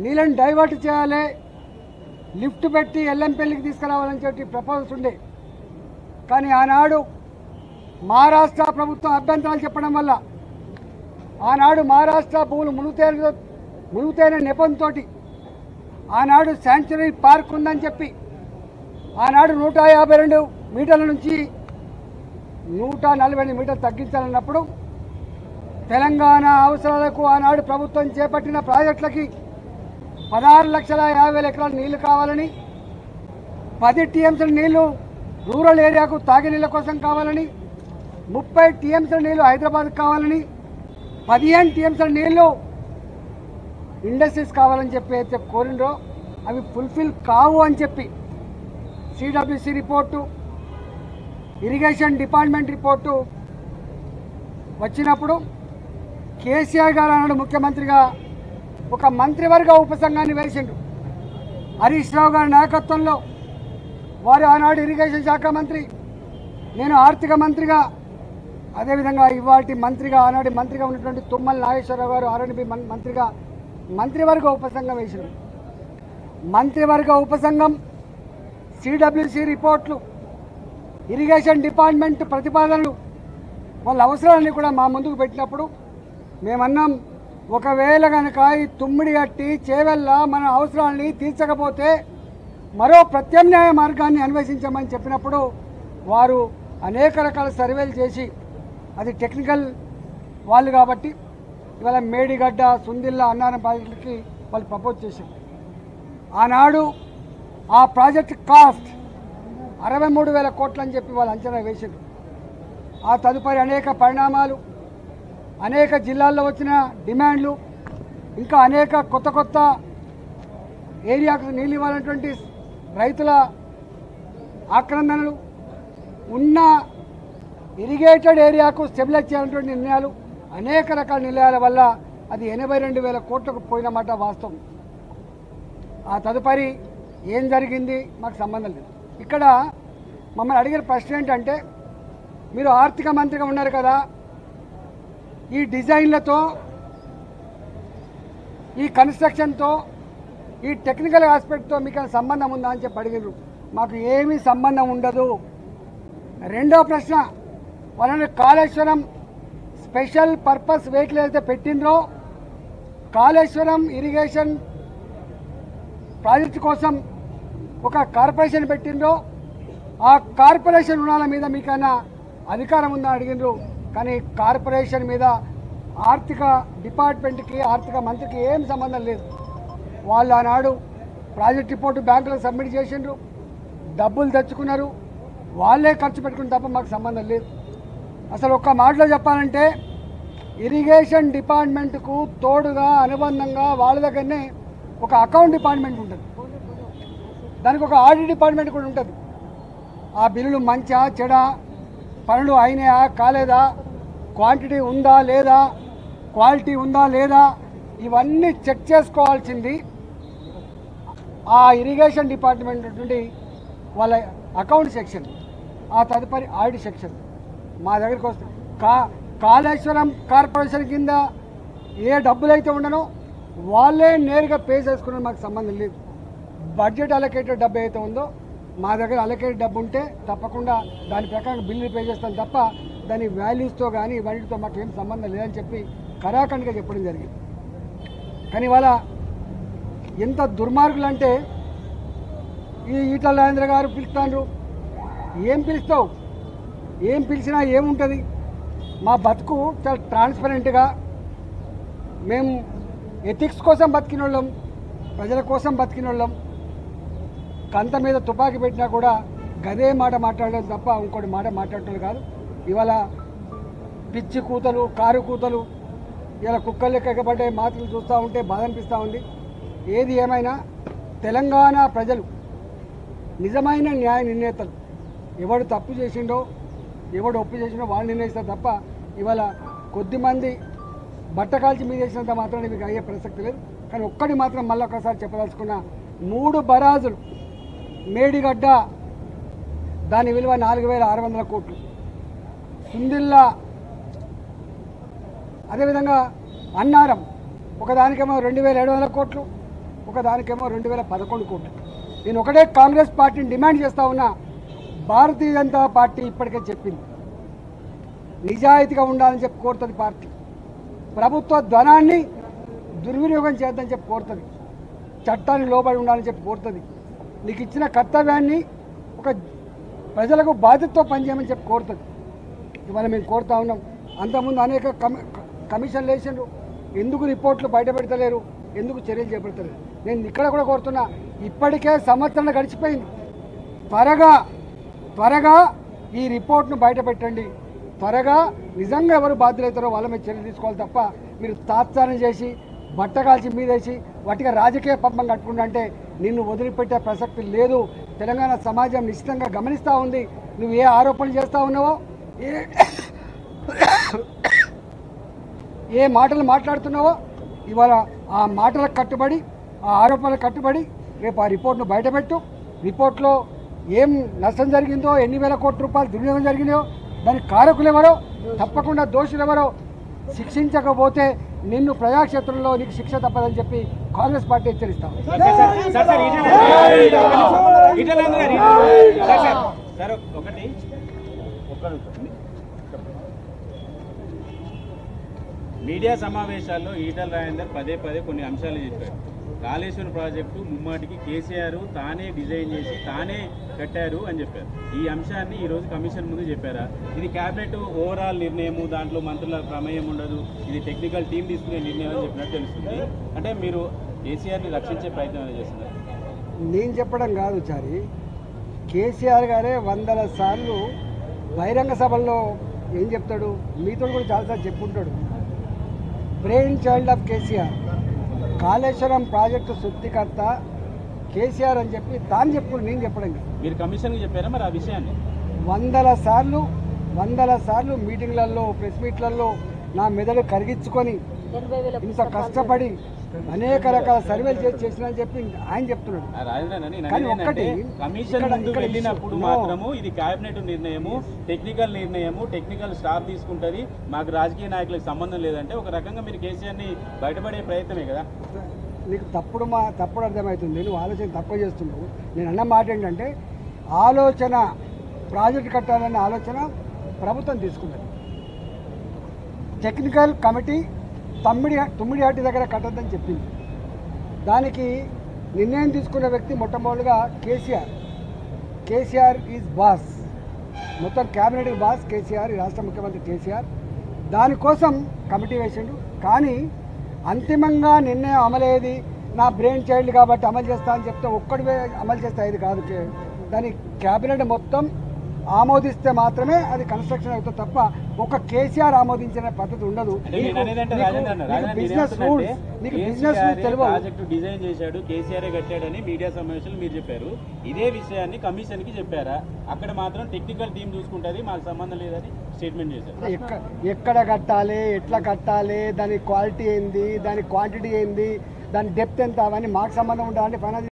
నీళ్ళని డైవర్ట్ చేయాలి, లిఫ్ట్ పెట్టి ఎల్లంపల్లికి తీసుకురావాలని చెప్పి ప్రపోజల్స్ ఉండే. కానీ ఆనాడు మహారాష్ట్ర ప్రభుత్వం అభ్యంతరాలు చెప్పడం వల్ల ఆనాడు మహారాష్ట్ర భూములు మునుగుతైన నెపంతో ఆనాడు శాంక్చురీ పార్క్ ఉందని చెప్పి ఆనాడు 152 మీటర్ల నుంచి 148 మీటర్లు తగ్గించాలన్నప్పుడు తెలంగాణ అవసరాలకు ఆనాడు ప్రభుత్వం చేపట్టిన ప్రాజెక్టులకి 16,50,000 ఎకరాల నీళ్లు కావాలని, 10 టీఎంసీల నీళ్లు రూరల్ ఏరియాకు తాగునీళ్ళ కోసం కావాలని, 30 టీఎంసీల నీళ్లు హైదరాబాద్కు కావాలని, 15 టీఎంసీల నీళ్లు ఇండస్ట్రీస్ కావాలని చెప్పి అయితే కోరిండ్రో అవి ఫుల్ఫిల్ కావు అని చెప్పి CWC report, irrigation department report వచ్చినప్పుడు కేసీఆర్ గారు అన్నాడు ముఖ్యమంత్రిగా ఒక మంత్రివర్గ ఉపసంఘాన్ని వేసిండు. హరీష్ రావు గారి నాయకత్వంలో వారు ఆనాడు ఇరిగేషన్ శాఖ మంత్రి, నేను ఆర్థిక మంత్రిగా, అదేవిధంగా ఇవాటి మంత్రిగా ఆనాటి మంత్రిగా ఉన్నటువంటి తుమ్మల నాగేశ్వరరావు గారు ఆర్ఎండ్బి మంత్రిగా మంత్రివర్గ ఉపసంఘం వేసిండు. మంత్రివర్గ ఉపసంఘం సిడబ్ల్యూసి రిపోర్ట్లు, ఇరిగేషన్ డిపార్ట్మెంట్ ప్రతిపాదనలు, వాళ్ళ అవసరాలన్నీ కూడా మా ముందుకు పెట్టినప్పుడు మేమన్నాం, ఒకవేళ కనుక ఈ తుమ్మిడి గట్టి చేవెళ్ళ మన అవసరాలని తీర్చకపోతే మరో ప్రత్యామ్నాయ మార్గాన్ని అన్వేషించమని చెప్పినప్పుడు వారు అనేక రకాల సర్వేలు చేసి, అది టెక్నికల్ వాళ్ళు కాబట్టి ఇవాళ మేడిగడ్డ, సుందిల్ల, అన్నారం ప్రాజెక్టులకి వాళ్ళు ప్రపోజ్ చేశారు. ఆనాడు ఆ ప్రాజెక్ట్ కాస్ట్ 63,000 కోట్లు అని చెప్పి వాళ్ళు అంచనా వేశారు. ఆ తదుపరి అనేక పరిణామాలు, అనేక జిల్లాల్లో వచ్చిన డిమాండ్లు, ఇంకా అనేక కొత్త ఏరియాకు నీళ్ళు ఇవ్వాలన్నటువంటి రైతుల ఆక్రందనలు, ఉన్న ఇరిగేటెడ్ ఏరియాకు స్టెబిలైజ్ చేయాలన్నటువంటి నిర్ణయాలు, అనేక రకాల నిర్ణయాల వల్ల అది 82,000 కోట్లకు పోయినమాట వాస్తవం. ఆ తదుపరి ఏం జరిగింది మాకు సంబంధం లేదు. ఇక్కడ మమ్మల్ని అడిగిన ప్రశ్న ఏంటంటే, మీరు ఆర్థిక మంత్రిగా ఉన్నారు కదా, ఈ డిజైన్లతో, ఈ కన్స్ట్రక్షన్తో, ఈ టెక్నికల్ ఆస్పెక్ట్తో మీకు సంబంధం ఉందా అని చెప్పి అడిగారు. మాకు ఏమీ సంబంధం ఉండదు. రెండో ప్రశ్న, వాళ్ళని కాళేశ్వరం స్పెషల్ పర్పస్ వెహికల్ అయితే పెట్టిండ్రో, కాళేశ్వరం ఇరిగేషన్ ప్రాజెక్టు కోసం ఒక కార్పొరేషన్ పెట్టిండ్రో, ఆ కార్పొరేషన్ రుణాల మీద మీకైనా అధికారం ఉందా అడిగినరు. కానీ కార్పొరేషన్ మీద ఆర్థిక డిపార్ట్మెంట్కి, ఆర్థిక మంత్రికి ఏం సంబంధం లేదు. వాళ్ళు ఆనాడు ప్రాజెక్ట్ రిపోర్టు బ్యాంకులో సబ్మిట్ చేసిండ్రు, డబ్బులు తెచ్చుకున్నారు, వాళ్ళే ఖర్చు పెట్టుకుని తప్ప మాకు సంబంధం లేదు. అసలు ఒక్క మాటలో చెప్పాలంటే ఇరిగేషన్ డిపార్ట్మెంట్కు తోడుగా అనుబంధంగా వాళ్ళ దగ్గరనే ఒక అకౌంట్ డిపార్ట్మెంట్ ఉంటుంది, దానికి ఒక ఆడిట్ డిపార్ట్మెంట్ కూడా ఉంటుంది. ఆ బిల్లులు మంచా చెడా, పనులు అయినాయా కాలేదా, క్వాంటిటీ ఉందా లేదా, క్వాలిటీ ఉందా లేదా, ఇవన్నీ చెక్ చేసుకోవాల్సింది ఆ ఇరిగేషన్ డిపార్ట్మెంట్ నుండి వాళ్ళ అకౌంట్ సెక్షన్, ఆ తదుపరి ఆడిట్ సెక్షన్ మా దగ్గరికి వస్తుంది. కాళేశ్వరం కార్పొరేషన్ కింద ఏ డబ్బులైతే ఉండనో వాళ్ళే నేరుగా పే చేసుకుని మాకు సంబంధం లేదు. బడ్జెట్ అలొకేటెడ్ డబ్బు అయితే ఉందో మా దగ్గర అలొకేటెడ్ డబ్బు ఉంటే తప్పకుండా దాని ప్రకారం బిల్లు పే చేస్తాం తప్ప దాని వాల్యూస్తో కానీ వాటితో మాకు ఏం సంబంధం లేదని చెప్పి కరాఖండిగా చెప్పడం జరిగింది. కానీ వాళ్ళ ఎంత దుర్మార్గులు అంటే, ఈ ఈటల రాజేంద్ర గారు పిలుస్తాండ్రు, ఏం పిలుస్తావు, ఏం పిలిచినా ఏముంటుంది, మా బతుకు చాలా ట్రాన్స్పరెంట్గా, మేము ఎథిక్స్ కోసం బతికిన వాళ్ళం, ప్రజల కోసం బతికిన వాళ్ళం, కంత మీద తుపాకీ పెట్టినా కూడా గదే మాట మాట్లాడడం తప్ప ఇంకోటి మాట మాట్లాడటం కాదు. ఇవాళ పిచ్చి కూతలు, కారు కూతలు, ఇలా కుక్కలు లెక్క ఎక్కబడ్డే మాటలు చూస్తూ ఉంటే బాధ అనిపిస్తూ ఉంది. ఏది ఏమైనా తెలంగాణ ప్రజలు నిజమైన న్యాయ నిర్ణేతలు, ఎవడు తప్పు చేసిండో ఎవడు ఒప్పు చేసిండో వాళ్ళు నిర్ణయిస్తారు తప్ప ఇవాళ కొద్దిమంది బట్టకాల్చి మీద చేసినంత మాత్రాన్ని మీకు అయ్యే ప్రసక్తి లేదు. కానీ ఒక్కటి మాత్రం మళ్ళీ ఒకసారి చెప్పదలుచుకున్న, 3 బరాజులు మేడిగడ్డ దాని విలువ 4,600 కోట్లు, సుందిల్ల అదేవిధంగా అన్నారం ఒకదానికేమో 2,700 కోట్లు, ఒక దానికేమో 2011 కోట్లు. నేను ఒకటే కాంగ్రెస్ పార్టీని డిమాండ్ చేస్తా ఉన్నా, భారతీయ జనతా పార్టీ ఇప్పటికే చెప్పింది నిజాయితీగా ఉండాలని చెప్పి కోరుతుంది. పార్టీ ప్రభుత్వ ధనాన్ని దుర్వినియోగం చేద్దని చెప్పి కోరుతుంది, చట్టాన్ని లోబడి ఉండాలని చెప్పి కోరుతుంది, నీకు ఇచ్చిన కర్తవ్యాన్ని ఒక ప్రజలకు బాధ్యతతో పనిచేయమని చెప్పి కోరుతుంది. ఇవాళ మేము కోరుతా ఉన్నాం. అంతకుముందు అనేక కమిషన్లు వేసిండ్రు, ఎందుకు రిపోర్ట్లు బయట పెడతలేరు, ఎందుకు చర్యలు చేపడతలేరు? నేను ఇక్కడ కూడా కోరుతున్నా, ఇప్పటికే సంవత్సరం గడిచిపోయింది, త్వరగా ఈ రిపోర్ట్ను బయట పెట్టండి. త్వరగా నిజంగా ఎవరు బాధ్యులవుతారో వాళ్ళ మీద చర్యలు తీసుకోవాలి తప్ప మీరు తాత్సారం చేసి బట్టగాల్చి మీదేసి వాటిగా రాజకీయ పంపం కట్టుకుంటా అంటే నిన్ను వదిలిపెట్టే ప్రసక్తి లేదు. తెలంగాణ సమాజం నిశ్చితంగా గమనిస్తూ ఉంది నువ్వు ఏ ఆరోపణలు చేస్తూ ఉన్నావో, ఏ మాటలు మాట్లాడుతున్నావో. ఇవాళ ఆ మాటలకు కట్టుబడి, ఆ ఆరోపణలకు కట్టుబడి రేపు ఆ రిపోర్ట్ను బయటపెట్టు. రిపోర్ట్లో ఏం నష్టం జరిగిందో, ఎన్ని వేల కోట్ల రూపాయలు దుర్వినియోగం జరిగినాయో, దానికి కారకులు ఎవరో, తప్పకుండా దోషులు ఎవరో శిక్షించకపోతే నిన్ను ప్రజాక్షేత్రంలో నీకు శిక్ష తప్పదని చెప్పి కాంగ్రెస్ పార్టీ హెచ్చరిస్తాం. మీడియా సమావేశాల్లో ఈటల రాజేందర్ పదే కొన్ని అంశాలు చెప్పారు. కాళేశ్వరం ప్రాజెక్టు ముమ్మాటికి కేసీఆర్ తానే డిజైన్ చేసి తానే కట్టారు అని చెప్పారు. ఈ అంశాన్ని ఈరోజు కమిషన్ ముందు చెప్పారా? ఇది క్యాబినెట్ ఓవరాల్ నిర్ణయము, దాంట్లో మంత్రుల ప్రమేయం ఉండదు, ఇది టెక్నికల్ టీం తీసుకునే నిర్ణయం అని చెప్పినట్టు తెలుస్తుంది. అంటే మీరు కేసీఆర్ని రక్షించే ప్రయత్నం చేస్తున్నారు. నేను చెప్పడం కాదు చారి, కేసీఆర్ గారే వందల సార్లు బహిరంగ సభల్లో ఏం చెప్తాడు, మీతో కూడా చాలాసార్లు చెప్పుకుంటాడు. Brain child of KCR, Kaleshwaram project సృష్టికర్త కేసీఆర్ అని చెప్పి తాను చెప్పుడు, నేను చెప్పడం కాదు. మీరు కమిషన్కి చెప్పారా మరి ఆ విషయాన్ని? వందల సార్లు మీటింగ్లలో, ప్రెస్ మీట్లలో నా మెదడు కరిగించుకొని ఇంత కష్టపడి అనేక రకాల సర్వేలు చేసిన చెప్పి ఆయన చెప్తున్నాడు. కానీ ఒక్కటి, కమిషన్ ముందు వెళ్ళినప్పుడు మాత్రము ఇది కేబినెట్ నిర్ణయము, టెక్నికల్ స్టాఫ్ తీసుకుంటుంది, మాకు రాజకీయ నాయకులకు సంబంధం లేదంటే ఒక రకంగా మీరు కేసీఆర్ని బయటపడే ప్రయత్నమే కదా. నీకు తప్పుడు అర్థమవుతుంది, నువ్వు ఆలోచన తక్కువ చేస్తున్నావు. నేను అన్న మాట ఏంటంటే, ప్రాజెక్టు కట్టాలన్న ఆలోచన ప్రభుత్వం తీసుకుంటుంది. టెక్నికల్ కమిటీ తుమ్మిడిహట్టి దగ్గర కట్టద్దని చెప్పింది. దానికి నిర్ణయం తీసుకున్న వ్యక్తి మొట్టమొదటిగా కేసీఆర్ ఈజ్ బాస్, మొత్తం క్యాబినెట్కి బాస్ కేసీఆర్, ఈ రాష్ట్ర ముఖ్యమంత్రి కేసీఆర్. దానికోసం కమిటీ వేసిండు. కానీ అంతిమంగా నిర్ణయం అమలయ్యేది నా బ్రెయిన్ చైల్డ్ కాబట్టి అమలు చేస్తా అని చెప్తే ఒక్కడివే అమలు చేస్తే అది కాదు. దాని క్యాబినెట్ మొత్తం ఆమోదిస్తే మాత్రమే అది కన్స్ట్రక్షన్ అవుతుంది తప్ప ఒక కేసీఆర్ ఆమోదించిన పద్ధతి ఉండదు. ప్రాజెక్టు డిజైన్ చేశాడు, కేసీఆర్ కట్టాడని మీడియా సమావేశంలో మీరు చెప్పారు. ఇదే విషయాన్ని కమిషన్ కి చెప్పారా? అక్కడ మాత్రం టెక్నికల్ టీం చూసుకుంటుంది, మాకు సంబంధం లేదని స్టేట్మెంట్ చేశారు. ఎక్కడ కట్టాలి, ఎట్లా కట్టాలి, దాని క్వాలిటీ ఏంది, దాని క్వాంటిటీ ఏంది, దాని డెప్త్ ఎంత, అవన్నీ మాకు సంబంధం ఉండాలని ఫైనాన్స్